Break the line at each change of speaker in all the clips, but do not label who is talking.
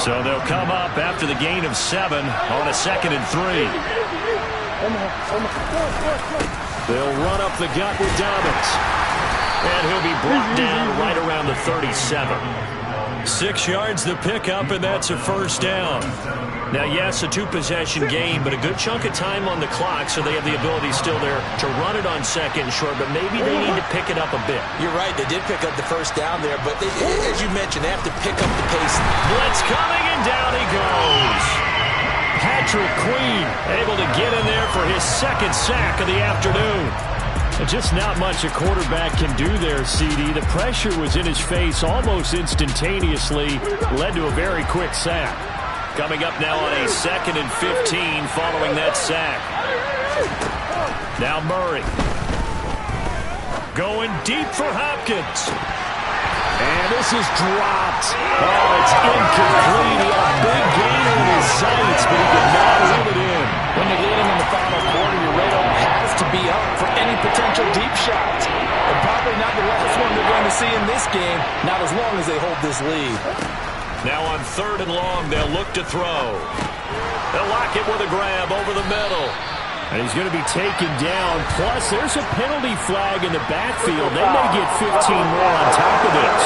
So they'll come up after the gain of 7 on a 2nd and 3. They'll run up the gut with Dobbins. And he'll be brought down right around the 37. 6 yards the pickup, and that's a first down. Now, yes, a 2-possession game, but a good chunk of time on the clock, so they have the ability still there to run it on 2nd and short, but maybe they need to pick it up a bit.
You're right. They did pick up the first down there, but as you mentioned, they have to pick up the pace.
Blitz coming, and down he goes. Patrick Queen able to get in there for his 2nd sack of the afternoon. Just not much a quarterback can do there, CD. The pressure was in his face almost instantaneously, led to a very quick sack. Coming up now on a 2nd and 15 following that sack. Now Murray. Going deep for Hopkins. And this is dropped. Oh, it's incomplete. He had a big gain in his sights, but he could not reel it in.
When you're leading in the final quarter, your radar has to be up for any potential deep shots. And probably not the last one they're going to see in this game, not as long as they hold this lead.
Now on 3rd and long, they'll look to throw. They'll lock it with a grab over the middle. And he's going to be taken down. Plus, there's a penalty flag in the backfield. They may get 15 more on top of this.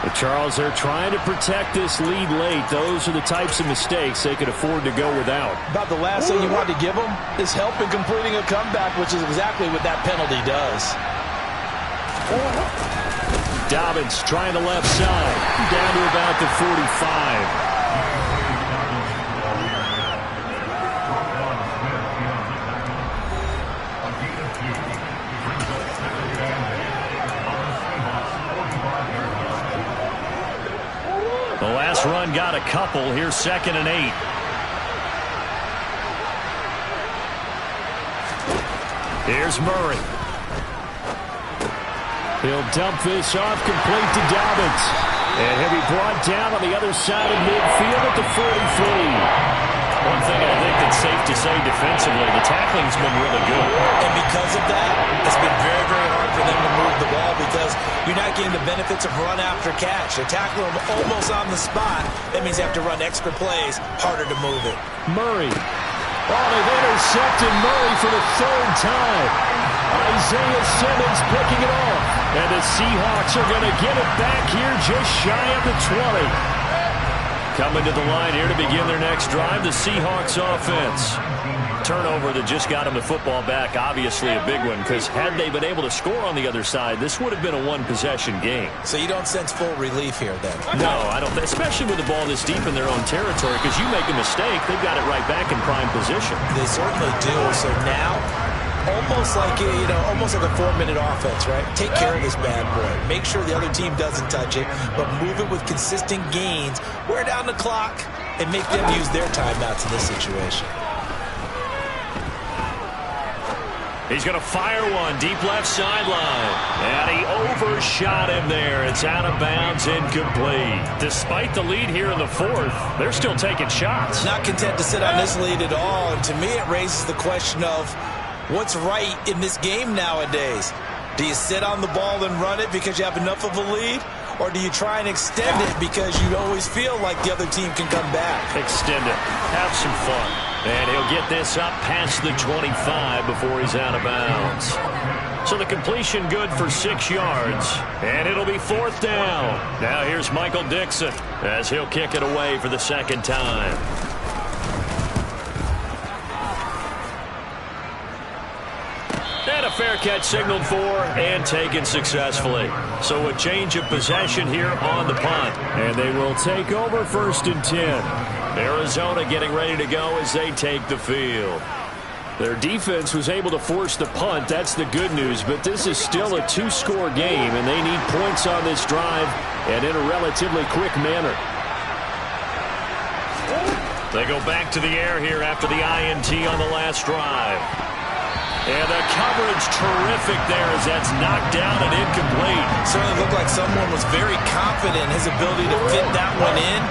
But Charles, they're trying to protect this lead late. Those are the types of mistakes they could afford to go without.
About the last thing you want to give them is help in completing a comeback, which is exactly what that penalty does.
Dobbins trying the left side. Down to about the 45. The last run got a couple. Here's 2nd and 8. Here's Murray. He'll dump this off complete to Dobbins. And he'll be brought down on the other side of midfield at the 43. One thing I think that's safe to say defensively, the tackling's been really good.
And because of that, it's been very, very hard for them to move the ball because you're not getting the benefits of run after catch. They're tackling them almost on the spot. That means they have to run extra plays, harder to move it.
Murray. Oh, they've intercepted Murray for the 3rd time. Isaiah Simmons picking it off. And the Seahawks are going to get it back here just shy of the 20. Coming to the line here to begin their next drive, the Seahawks offense. Turnover that just got them the football back, obviously a big one, because had they been able to score on the other side, this would have been a 1-possession game.
So you don't sense full relief here then?
No, I don't, especially with the ball this deep in their own territory, because you make a mistake, they've got it right back in prime position.
They certainly do. So now, almost like a 4-minute offense, right? Take care of this bad boy. Make sure the other team doesn't touch it, but move it with consistent gains. Wear down the clock and make them use their timeouts in this situation.
He's going to fire one deep left sideline. And he overshot him there. It's out of bounds, incomplete. Despite the lead here in the 4th, they're still taking shots.
Not content to sit on this lead at all. And to me, it raises the question of what's right in this game nowadays. Do you sit on the ball and run it because you have enough of a lead? Or do you try and extend it because you always feel like the other team can come back?
Extend it. Have some fun. And he'll get this up past the 25 before he's out of bounds. So the completion good for 6 yards. And it'll be 4th down. Now here's Michael Dixon as he'll kick it away for the 2nd time. And a fair catch signaled for and taken successfully. So a change of possession here on the punt. And they will take over 1st and 10. Arizona getting ready to go as they take the field. Their defense was able to force the punt. That's the good news. But this is still a 2-score game, and they need points on this drive and in a relatively quick manner. They go back to the air here after the INT on the last drive. And the coverage terrific there as that's knocked down and incomplete.
Certainly looked like someone was very confident in his ability to fit that one in.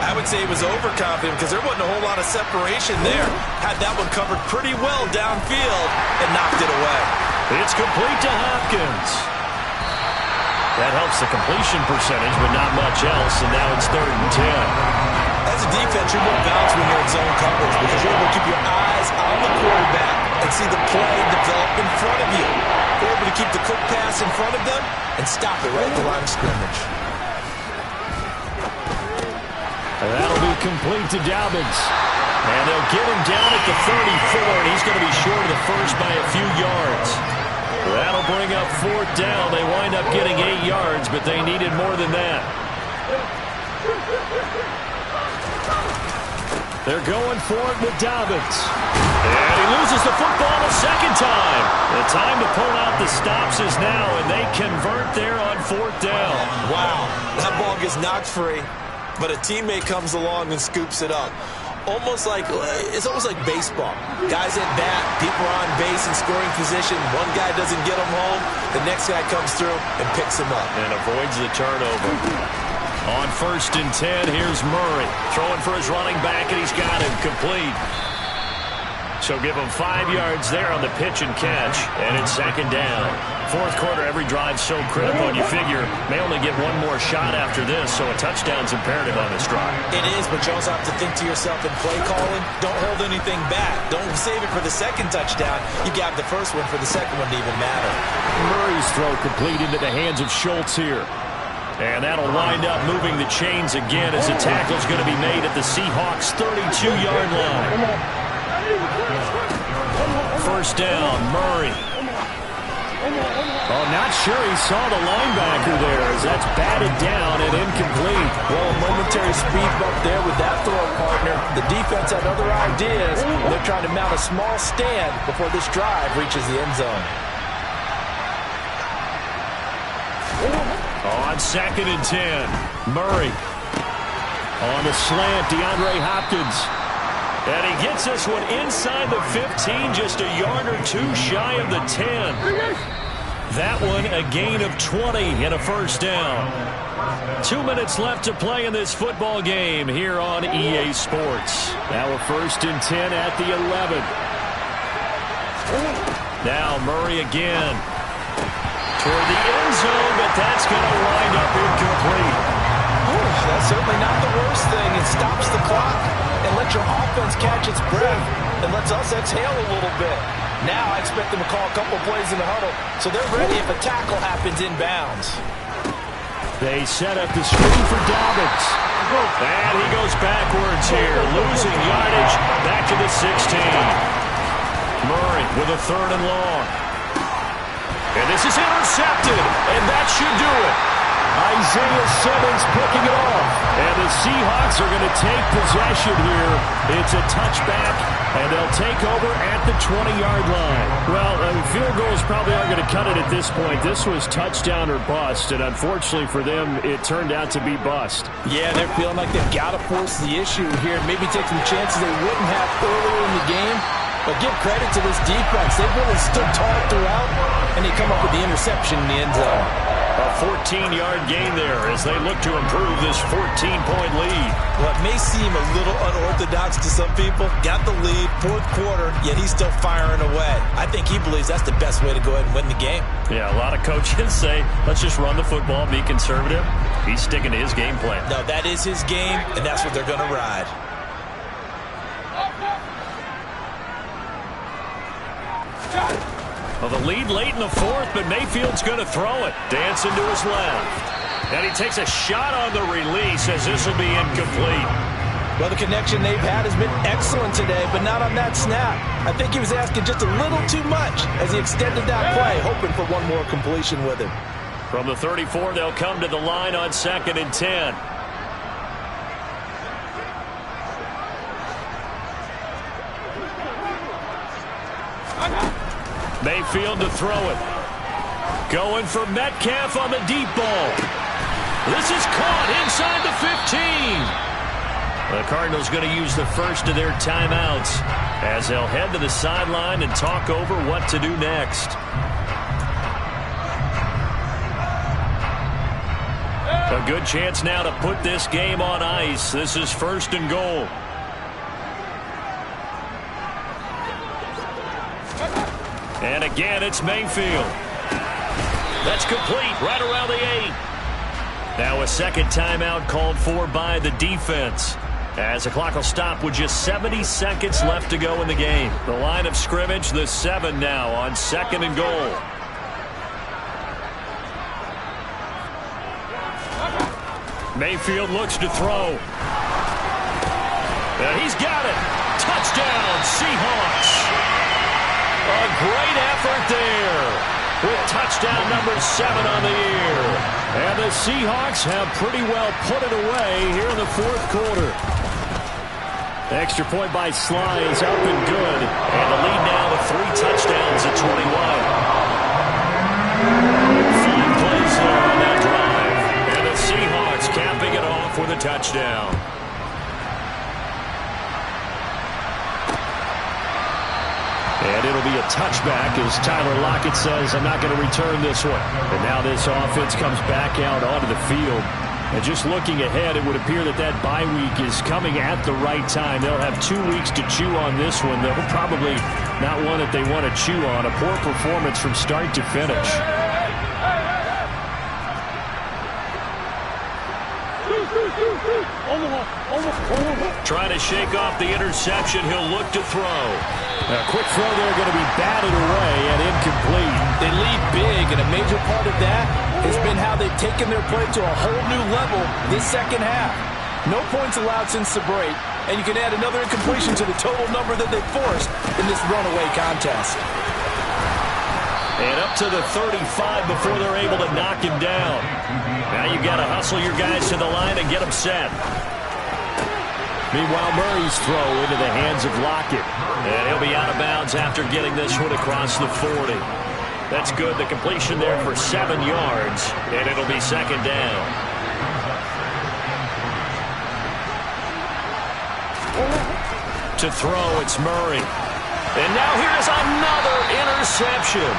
I would say he was overconfident because there wasn't a whole lot of separation there. Had that one covered pretty well downfield and knocked it away.
It's complete to Hopkins. That helps the completion percentage, but not much else, and now it's 3rd and 10.
As a defense, you're more balanced when you're in zone coverage because you're able to keep your eyes on the quarterback and see the play develop in front of you. You're able to keep the quick pass in front of them and stop it right at the line of scrimmage.
And that'll be complete to Dobbins. And they'll get him down at the 34, and he's going to be short of the first by a few yards. That'll bring up 4th down. They wind up getting 8 yards, but they needed more than that. They're going for it with Dobbins. And he loses the football a second time. The time to pull out the stops is now, and they convert there on 4th down.
Wow, that ball gets knocked free, but a teammate comes along and scoops it up. It's almost like baseball. Guys at bat, people are on base in scoring position. One guy doesn't get him home. The next guy comes through and picks him up.
And avoids the turnover. On 1st and 10, here's Murray. Throwing for his running back, and he's got him complete. So give him 5 yards there on the pitch and catch, and it's 2nd down. 4th quarter, every drive's so critical, and you figure may only get one more shot after this, so a touchdown's imperative on this drive.
It is, but you also have to think to yourself in play calling, don't hold anything back. Don't save it for the second touchdown. You got the first one for the second one to even matter.
Murray's throw complete into the hands of Schultz here. And that'll wind up moving the chains again as the tackle's going to be made at the Seahawks' 32-yard line. 1st down, Murray. Oh, not sure he saw the linebacker there as that's batted down and incomplete.
Well, a momentary speed bump there with that throw, partner. The defense had other ideas. They're trying to mount a small stand before this drive reaches the end zone.
On 2nd and 10, Murray. On the slant, DeAndre Hopkins. And he gets this one inside the 15, just a yard or two shy of the 10. That one a gain of 20 and a 1st down. 2 minutes left to play in this football game here on EA Sports. Now a 1st and 10 at the 11. Now Murray again. Toward the end zone, but that's going to wind up incomplete.
That's certainly not the worst thing. It stops the clock and lets your offense catch its breath and lets us exhale a little bit. Now I expect them to call a couple plays in the huddle, so they're ready if a tackle happens inbounds.
They set up the screen for Dobbins. And he goes backwards here, losing yardage back to the 16. Murray with a 3rd and long. And this is intercepted, and that should do it. Isaiah Simmons picking it off. And the Seahawks are going to take possession here. It's a touchback, and they'll take over at the 20-yard line. Well, field goals probably aren't going to cut it at this point. This was touchdown or bust, and unfortunately for them, it turned out to be bust.
Yeah, they're feeling like they've got to force the issue here. Maybe take some chances they wouldn't have earlier in the game. But give credit to this defense. They've really stood tall throughout, and they come up with the interception in the end zone.
A 14-yard gain there as they look to improve this 14-point lead.
Well, it may seem a little unorthodox to some people. Got the lead, 4th quarter, yet he's still firing away. I think he believes that's the best way to go ahead and win the game.
Yeah, a lot of coaches say, let's just run the football, be conservative. He's sticking to his game plan.
No, that is his game, and that's what they're going to ride.
Well, the lead late in the 4th, but Mayfield's going to throw it. Dancing to his left. And he takes a shot on the release as this will be incomplete.
Well, the connection they've had has been excellent today, but not on that snap. I think he was asking just a little too much as he extended that play, hoping for one more completion with him.
From the 34, they'll come to the line on 2nd and 10. Mayfield to throw it. Going for Metcalf on the deep ball. This is caught inside the 15. The Cardinals going to use the first of their timeouts as they'll head to the sideline and talk over what to do next. A good chance now to put this game on ice. This is 1st and goal. And again, it's Mayfield. That's complete right around the 8. Now a second timeout called for by the defense, as the clock will stop with just 70 seconds left to go in the game. The line of scrimmage, the 7 now on 2nd and goal. Mayfield looks to throw. And he's got it. Touchdown, Seahawks. A great effort there with touchdown number 7 on the year. And the Seahawks have pretty well put it away here in the 4th quarter. Extra point by Sly is up and good. And the lead now to 3 touchdowns at 21. 5 plays there on that drive. And the Seahawks capping it off with a touchdown. And it'll be a touchback as Tyler Lockett says, I'm not going to return this one. And now this offense comes back out onto the field. And just looking ahead, it would appear that that bye week is coming at the right time. They'll have 2 weeks to chew on this one. They'll probably not one that they want to chew on. A poor performance from start to finish. Trying to shake off the interception. He'll look to throw. A quick throw there going to be batted away and incomplete.
They lead big, and a major part of that has been how they've taken their play to a whole new level this second half. No points allowed since the break, and you can add another incompletion to the total number that they forced in this runaway contest.
And up to the 35 before they're able to knock him down. Now you've got to hustle your guys to the line and get them set. Meanwhile, Murray's throw into the hands of Lockett. And he'll be out of bounds after getting this one across the 40. That's good. The completion there for 7 yards. And it'll be 2nd down. To throw, it's Murray. And now here's another interception.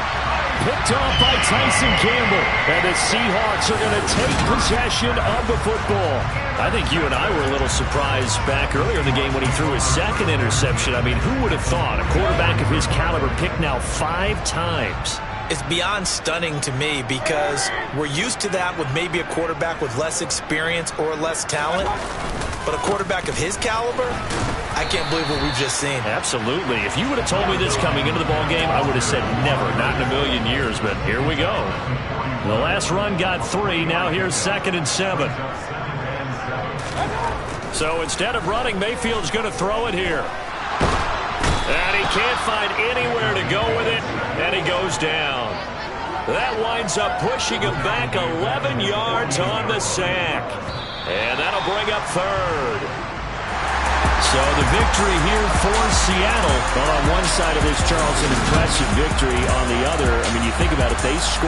Picked off by Tyson Campbell. And the Seahawks are going to take possession of the football. I think you and I were a little surprised back earlier in the game when he threw his 2nd interception. I mean, who would have thought a quarterback of his caliber picked now 5 times?
It's beyond stunning to me because we're used to that with maybe a quarterback with less experience or less talent. But a quarterback of his caliber, I can't believe what we've just seen.
Absolutely. If you would have told me this coming into the ball game, I would have said never, not in a million years. But here we go. The last run got 3. Now here's 2nd and 7. So instead of running, Mayfield's going to throw it here. And he can't find anywhere to go with it, and he goes down. That winds up pushing him back 11 yards on the sack. And that'll bring up 3rd. So the victory here for Seattle. Well, on one side of this, Charles, an impressive victory. On the other, I mean, you think about it, they scored.